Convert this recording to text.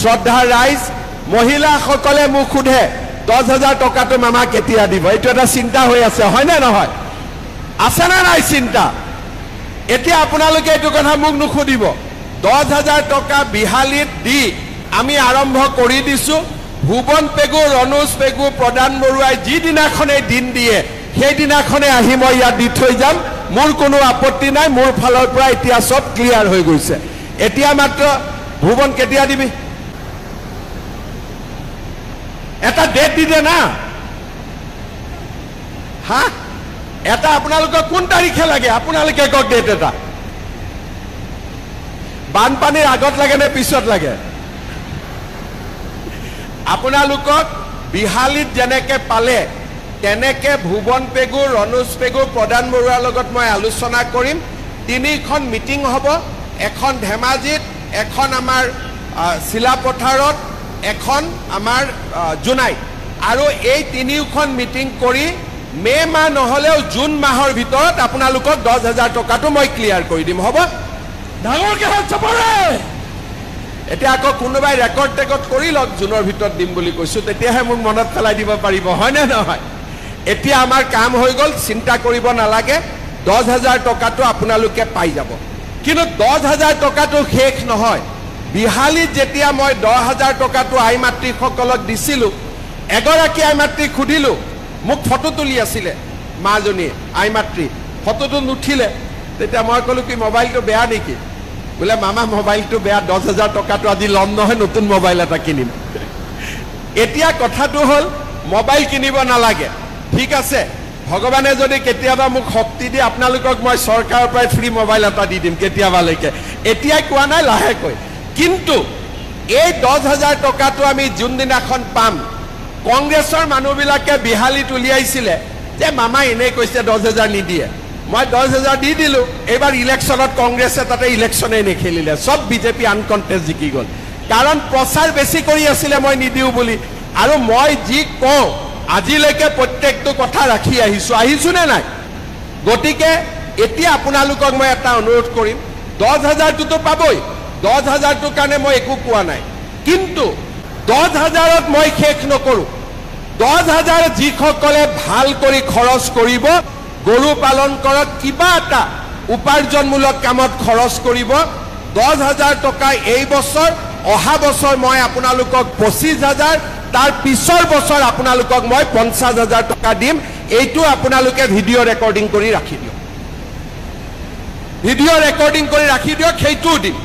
শ্ৰদ্ধাৰ ৰাইজ মহিলাসকলে মোক সোধে 10,000 টকাটো মামা কেতিয়া দিব এইটো এটা চিন্তা হৈ আছে হয় নে নহয় আছে না নাই চিন্তা এতিয়া আপোনালোকে এইটো কথা মোক নুখুদিব 10,000 টকা বিহালীত দি আমি আৰম্ভ কৰি দিছো ভুৱন পেগু ৰণোজ পেগু প্ৰদান বৰুৱাই যিদিনাখনে দিন দিয়ে সেই দিনাখনে আহি মই ইয়াত দি থৈ যাম মোৰ কোনো আপত্তি নাই মোৰ ফালৰ পৰা এতিয়া সব ক্লিয়াৰ হৈ গৈছে এতিয়া মাত্ৰ ভুৱন কেতিয়া দিবি এটা ডেট দিদে না হা এটা আপোনালোক কোন তাৰিখে লাগে আপোনালোকে কক ডেট এটা বানপানীৰ আগত লাগে নে পিছত লাগে আপোনালোকক বিহালীত যেনেকে পালে তেনেকে ভুৱন পেগু ৰণোজ পেগু প্ৰদান বৰুৱাৰ লগত মই আলোচনা কৰিম তিনিখন মিটিং হ'ব এখন ধেমাজিত এখন আমাৰ শিলাপথাৰত এখন আমাৰ জুনাই আৰু এই তিনিখন মিটিং কৰি মে মাহ নহলেও জুন মাহৰ ভিতৰত আপোনালোকক 10,000 টকাটো মই ক্লিয়াৰ কৰি দিম হ'ব ডাঙৰকে হাত চাপৰে এতিয়া আকৌ কোনোবাই ৰেকৰ্ড টেকৰ্ড কৰি লওক জুনৰ ভিতৰত দিম বুলি কৈছো তেতিয়াহে মোক মনত পেলাই দিব পাৰিব হয় নে নহয় এতিয়া আমাৰ কাম হৈ গল চিন্তা কৰিব নালাগে 10,000 টকাটো আপোনালোকে পাই যাব কিন্তু 10,000 টকাটো শেষ নহয় বিহালীত যেতিয়া মই 10,000 টকাটো আই মাতৃসকলক দিছিলো এগৰাকী আই মাতৃক খুদিলো মোক ফটো তুলি আছিলে মাজনী আই মাতৃ ফটোটো নুঠিলে তেতিয়া মই কলো কি মোবাইলটো বেয়া নেকি বলে মামা মোবাইলটো বেয়া 10,000 টকাটো আজি লম নহয় নতুন মোবাইল এটা কিনিম এতিয়া কথাটো হল মোবাইল কিনিব নালাগে ঠিক আছে ভগৱানে যদি কেতিয়াবা মোক শক্তি দিয়ে আপোনালোকক মই চৰকাৰৰ পৰা ফ্ৰী মোবাইল এটা দি দিম কেতিয়াবালৈকে এতিয়াই কোৱা নাই লাহেকৈ কিন্তু এই 10,000 টকাটো আমি যোনদিনাখন পাম কংগ্ৰেছৰ মানুহবিলাকে বিহালীত উলিয়াইছিলে যে মামা এনে কৈছে 10,000 নিদিয়ে মই 10,000 দি দিলো এবাৰ ইলেকশ্যনত কংগ্ৰেছে তাতে ইলেকশ্যনে নেখেলিলে সব বিজেপি আনকণ্টেষ্ট জিকি গল কাৰণ প্ৰচাৰ বেছি কৰি আছিলে মই নিদিও বুলি আৰু মই যি কওঁ আজিলৈকে প্ৰত্যেকটো কথা ৰাখি আহিছো নে নাই গতিকে এতিয়া আপোনালোকক মই এটা অনুৰোধ কৰিম 10,000টো পাবই 10,000টো কাৰণে মই একো কোৱা নাই কিন্তু 10,000ত মই শেষ নকৰো 10,000 যিসকলে ভাল কৰি খৰচ কৰিব গৰু পালন কৰক কিবা এটা উপাৰ্জনমূলক কামত খৰচ কৰিব 10,000 টকা এই বছৰ অহা বছৰ মই আপোনালোকক 25,000 তাৰ পিছৰ বছৰ আপোনালোকক মই 50,000 টকা দিম এইটো আপোনালোকে ভিডিঅ' ৰেকৰ্ডিং কৰি ৰাখি দিয়ক সেইটোও দিম